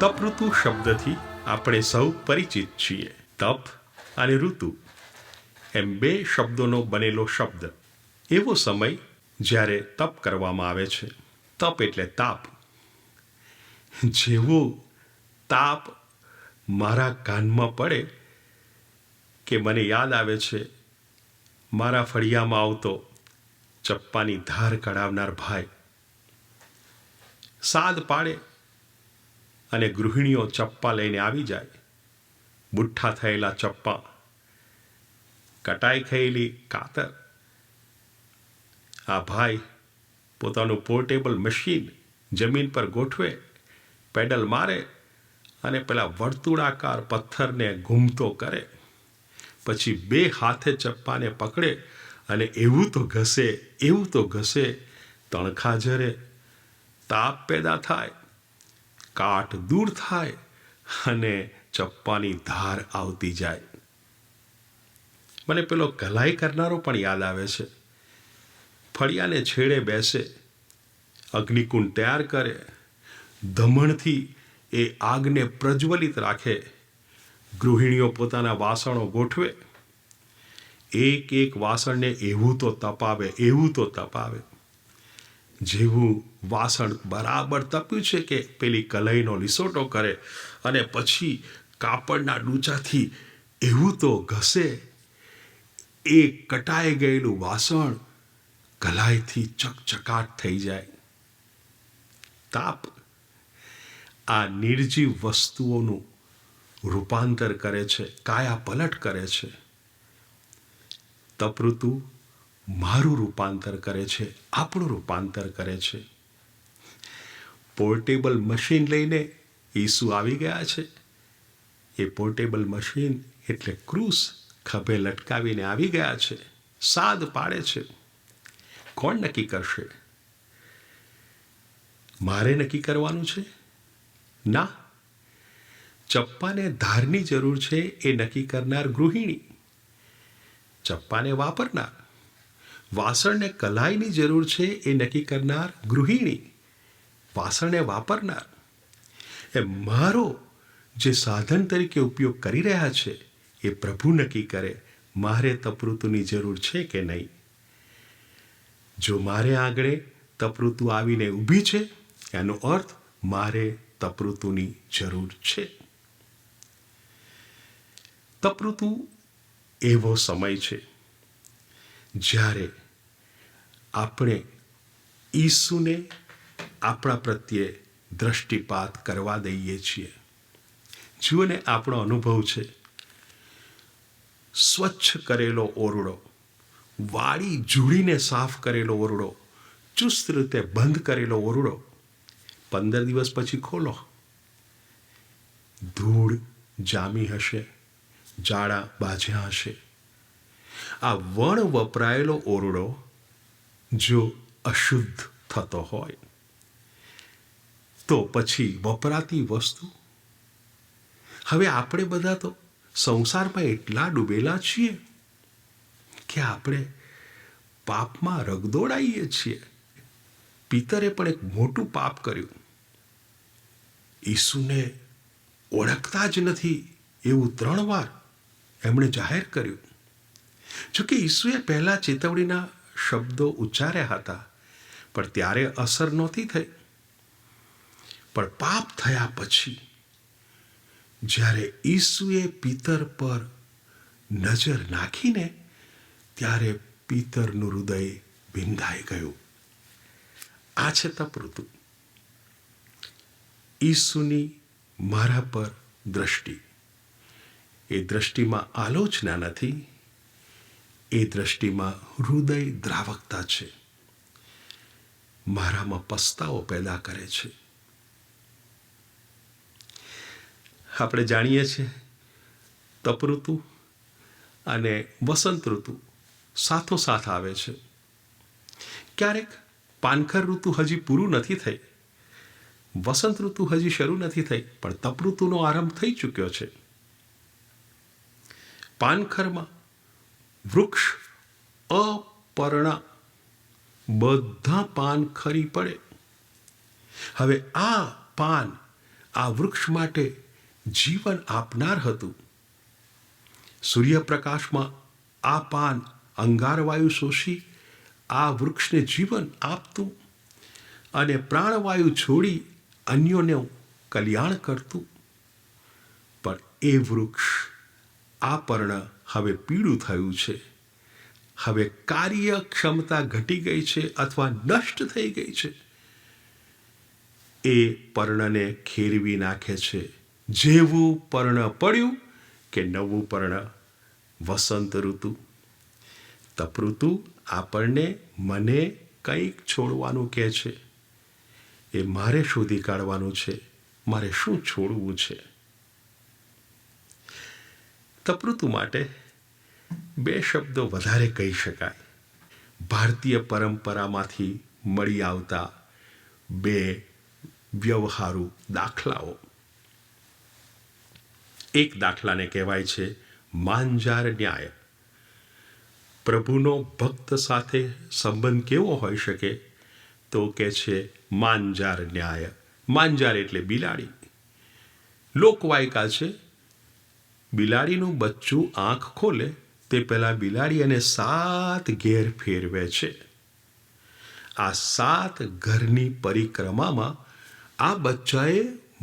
તપઋતુ શબ્દથી આપણે સૌ પરિચિત છીએ. તપ અને ઋતુ એમ બે શબ્દોનો બનેલો શબ્દ. એવો સમય જ્યારે તપ કરવામાં આવે છે. તપ એટલે તાપ. જેવો તાપ મારા કાનમાં પડે કે મને યાદ આવે છે મારા ફળિયામાં આવતો ચપ્પાની ધાર કઢાવનાર ભાઈ. સાદ પાડે અને ગૃહિણીઓ ચપ્પા લઈને આવી જાય. બુઠ્ઠા થયેલા ચપ્પા, કટાઈ થયેલી કાતર. આ ભાઈ પોતાનું પોર્ટેબલ મશીન જમીન પર ગોઠવે, પેડલ મારે અને પેલા વર્તુળાકાર પથ્થરને ઘૂમતો કરે. પછી બે હાથે ચપ્પાને પકડે અને એવું તો ઘસે, તણખા ઝરે, તાપ પેદા થાય, કાટ દૂર થાય અને ચપ્પાની ધાર આવતી જાય. મને પેલો કલાઈ કરનારો પણ યાદ આવે છે. ફળિયાને છેડે બેસે, અગ્નિકુંડ તૈયાર કરે, ધમણથી એ આગને પ્રજ્વલિત રાખે. ગૃહિણીઓ પોતાના વાસણો ગોઠવે. એક એક વાસણને એવું તો તપાવે. જેવું વાસણ બરાબર તપ્યું છે કે પેલી કલાઈનો લીસોટો કરે અને પછી કાપડના ડૂચાથી એવું તો ઘસે. એ કટાઈ ગયેલું વાસણ કલાઈથી ચકચકાટ થઈ જાય. તાપ આ નિર્જીવ વસ્તુઓનું રૂપાંતર કરે છે, કાયા પલટ કરે છે. તપઋતુ મારું રૂપાંતર કરે છે, આપણું રૂપાંતર કરે છે. પોર્ટેબલ મશીન લઈને ઈસુ આવી ગયા છે. એ પોર્ટેબલ મશીન એટલે ક્રૂસ ખભે લટકાવીને આવી ગયા છે. સાદ પાડે છે. કોણ નક્કી કરશે? મારે નક્કી કરવાનું છે? ના, ચપ્પાને ધારની જરૂર છે એ નક્કી કરનાર ગૃહિણી. ચપ્પાને વાપરનાર. વાસણને કલાઈની જરૂર છે એ નક્કી કરનાર ગૃહિણી. વાસણને વાપરનાર. એ મારો જે સાધન તરીકે ઉપયોગ કરી રહ્યા છે એ પ્રભુ નક્કી કરે મારે તપઋતુની જરૂર છે કે નહીં. જો મારે આંગણે તપઋતુ આવીને ઊભી છે એનો અર્થ મારે તપઋતુની જરૂર છે. તપઋતુ એવો સમય છે જ્યારે આપણે ઈસુને આપણા પ્રત્યે દ્રષ્ટિપાત કરવા દઈએ છીએ. જુઓ ને, આપણો અનુભવ છે સ્વચ્છ કરેલો ઓરડો, વાળી જુડીને સાફ કરેલો ઓરડો, ચુસ્ત રીતે બંધ કરેલો ઓરડો 15 દિવસ પછી ખોલો, ધૂળ જામી હશે, જાડા બાજ્યા હશે. આ વણ વપરાયેલો ઓરડો જો અશુદ્ધ થતો હોય તો પછી વપરાતી વસ્તુ. હવે આપણે બધા તો સંસારમાં એટલા ડૂબેલા છીએ કે આપણે પાપમાં રગદોડાઈએ છીએ. પિતરે પણ એક મોટું પાપ કર્યું. ઈસુને ઓળખતા જ નથી એવું 3 વાર એમણે જાહેર કર્યું. જોકે ઈસુએ પહેલા ચેતવણીના શબ્દો ઉચ્ચાર્યા હતા પણ ત્યારે અસર નહોતી થઈ. પણ પાપ થયા પછી જ્યારે ઈસુએ પિતર પર નજર નાખીને ત્યારે પિતરનું હૃદય વિંધાઈ ગયું. આ છે તપઋતુ. ઈસુની મારા પર દ્રષ્ટિ. એ દ્રષ્ટિમાં આલોચના નથી, એ દ્રષ્ટિમાં હૃદય દ્રાવકતા છે. મારામાં પસ્તાવો પેદા કરે છે. આપણે જાણીએ છીએ તપઋતુ અને વસંત ઋતુ સાથોસાથ આવે છે. ક્યારેક પાનખર ઋતુ હજી પૂરું નથી થઈ, વસંત ઋતુ હજી શરૂ નથી થઈ, પણ તપઋતુનો આરંભ થઈ ચૂક્યો છે. પાનખરમાં વૃક્ષ અપર્ણા બધા પાન ખરી પડે. હવે આ પાન આ વૃક્ષ માટે જીવન આપનાર હતું. સૂર્યપ્રકાશમાં આ પાન અંગારવાયુ શોષી આ વૃક્ષને જીવન આપતું અને પ્રાણવાયુ છોડી અન્યોનું કલ્યાણ કરતું. પણ એ વૃક્ષ આ પર્ણ હવે પીળું થયું છે, હવે કાર્યક્ષમતા ઘટી ગઈ છે અથવા નષ્ટ થઈ ગઈ છે. એ પર્ણને ખેરવી નાખે છે. જેવું પર્ણ પડ્યું કે નવું પર્ણ. વસંત ઋતુ, તપઋતુ આપણને મને કંઈક છોડવાનું કહે છે. એ મારે શોધી કાઢવાનું છે, મારે શું છોડવું છે. તપઋતુ માટે 2 શબ્દો વધારે કહી શકાય. ભારતીય પરંપરામાંથી મળી આવતા 2 વ્યવહારુ દાખલાઓ. એક દાખલાને કહેવાય છે માંજાર ન્યાય. પ્રભુનો ભક્ત સાથે સંબંધ કેવો હોઈ શકે? તો કે છે માંજાર ન્યાય. માંજાર એટલે બિલાડી. લોકવાયકા છે, બિલાડીનું બચ્ચું આંખ ખોલે તે પહેલાં બિલાડી એને 7 ઘેર ફેરવે છે. આ 7 ઘરની પરિક્રમામાં આ બચ્ચાએ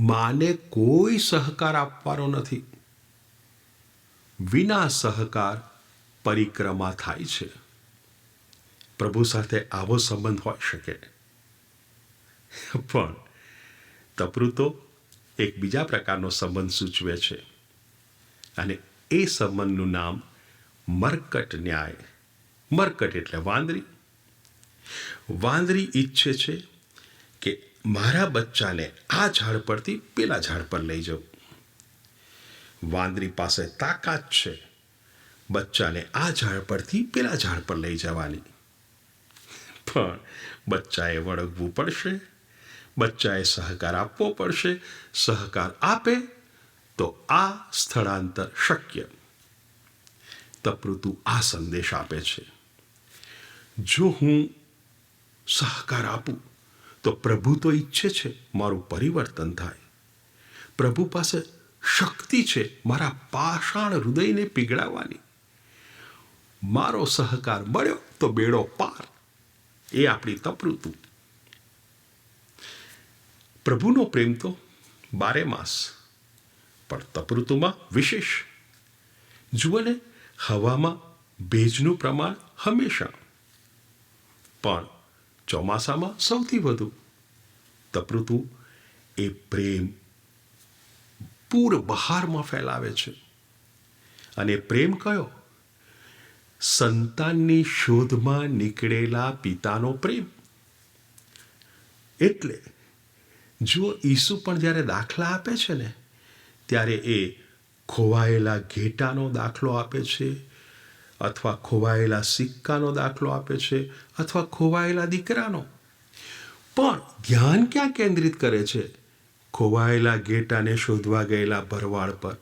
માને કોઈ સહકાર આપવાનો નથી. વિના સહકાર પરિક્રમા થાય છે. પ્રભુ સાથે આવો સંબંધ હોઈ શકે. પણ તપૃતો એક બીજા પ્રકારનો સંબંધ સૂચવે છે અને એ સંબંધનું નામ મરકટ ન્યાય. મરકટ એટલે વાંદરી. વાંદરી ઈચ્છે છે કે મારા બચ્ચાને આ ઝાડ પરથી પેલા ઝાડ પર લઈ જાઉં. વાંદરી પાસે તાકાત છે બચ્ચાને આ ઝાડ પરથી પેલા ઝાડ પર લઈ જવાની. પણ બચ્ચાએ વળગવું પડશે, બચ્ચાએ સહકાર આપવો પડશે. સહકાર આપે તો આ સ્થળાંતર શક્ય. તપૃતુ આ સંદેશ આપે છે. જો હું સહકાર આપું તો પ્રભુ તો ઈચ્છે છે મારું પરિવર્તન થાય. પ્રભુ પાસે શક્તિ છે મારા પાષાણ હૃદયને પીગળાવવાની. મારો સહકાર મળ્યો તો બેડો પાર. એ આપણી તપૃતુ. પ્રભુનો પ્રેમ તો 12 માસ, પણ તપૃતુમાં વિશેષ. જુઓ ને, હવામાં ભેજનું પ્રમાણ હંમેશા, પણ ચોમાસામાં સૌથી વધુ. તપૃતુ એ પ્રેમ પૂર બહારમાં ફેલાવે છે. અને પ્રેમ કયો? સંતાનની શોધમાં નીકળેલા પિતાનો પ્રેમ. એટલે જો ઈસુ પણ જ્યારે દાખલા આપે છે ને, ત્યારે એ ખોવાયેલા ઘેટાનો દાખલો આપે છે, અથવા ખોવાયેલા સિક્કાનો દાખલો આપે છે, અથવા ખોવાયેલા દીકરાનો. પણ ધ્યાન ક્યાં કેન્દ્રિત કરે છે? ખોવાયેલા ઘેટાને શોધવા ગયેલા ભરવાડ પર,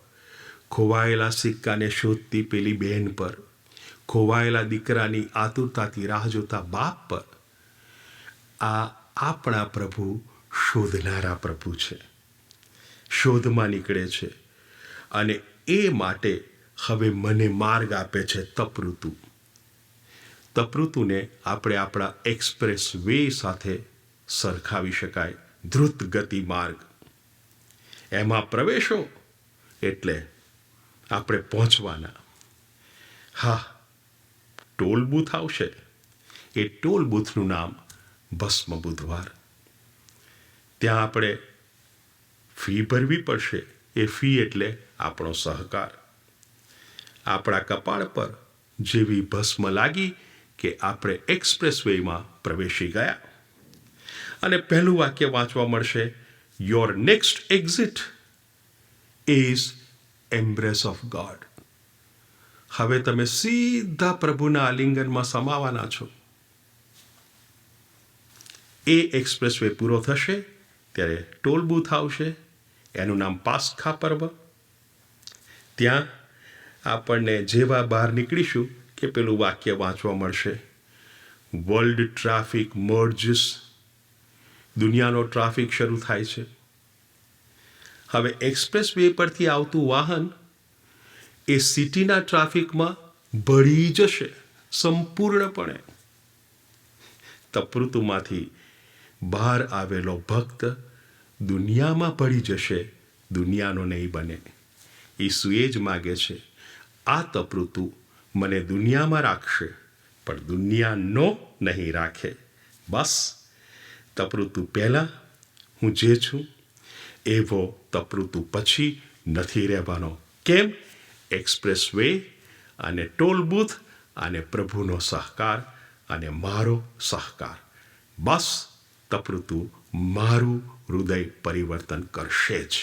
ખોવાયેલા સિક્કાને શોધતી પેલી બહેન પર, ખોવાયેલા દીકરાની આતુરતાથી રાહ જોતા બાપ પર. આ આપણા પ્રભુ શોધનારા પ્રભુ છે. શોધમાં નીકળે છે અને એ માટે હવે મને માર્ગ આપે છે તપઋતુ. તપઋતુને આપણે આપણા એક્સપ્રેસ વે સાથે સરખાવી શકાય. દ્રુત ગતિ માર્ગ. એમાં પ્રવેશો એટલે આપણે પહોંચવાના. હા, ટોલ બૂથ આવશે. એ ટોલ બૂથનું નામ ભસ્મ બુધવાર. ત્યાં આપણે ફી ભરવી પડશે. એ ફી એટલે આપણો સહકાર. આપણા કપાળ પર જેવી ભસ્મ લાગી કે આપણે એક્સપ્રેસ વેમાં પ્રવેશી ગયા. અને પહેલું વાક્ય વાંચવા મળશે, your next exit is embrace of God. હવે તમે સીધા પ્રભુના આલિંગનમાં સમાવાના છો. એ એક્સપ્રેસ વે પૂરો થશે ત્યારે ટોલ બૂથ આવશે. એનું નામ પાસ્ખા પર્વ. ત્યાં આપણને જેવા બહાર નીકળીશું કે પેલું વાક્ય વાંચવા મળશે, વર્લ્ડ ટ્રાફિક મર્જિસ. દુનિયાનો ટ્રાફિક શરૂ થાય છે. હવે એક્સપ્રેસ વે પરથી આવતું વાહન એ સિટીના ટ્રાફિકમાં ભળી જશે સંપૂર્ણપણે. તપૃતુમાંથી બહાર આવેલો ભક્ત દુનિયામાં ભળી જશે, દુનિયાનો નહીં બને. ઈસુ એ જ માગે છે, આ તપૃતુ મને દુનિયામાં રાખશે પણ દુનિયાનો નહીં રાખે. બસ તપૃતુ પહેલાં હું જે છું એવો તપૃતુ પછી નથી રહેવાનો. કેમ? એક્સપ્રેસ વે અને ટોલ બૂથ અને પ્રભુનો સહકાર અને મારો સહકાર. બસ તપૃતુ મારું હૃદય પરિવર્તન કરશે જ.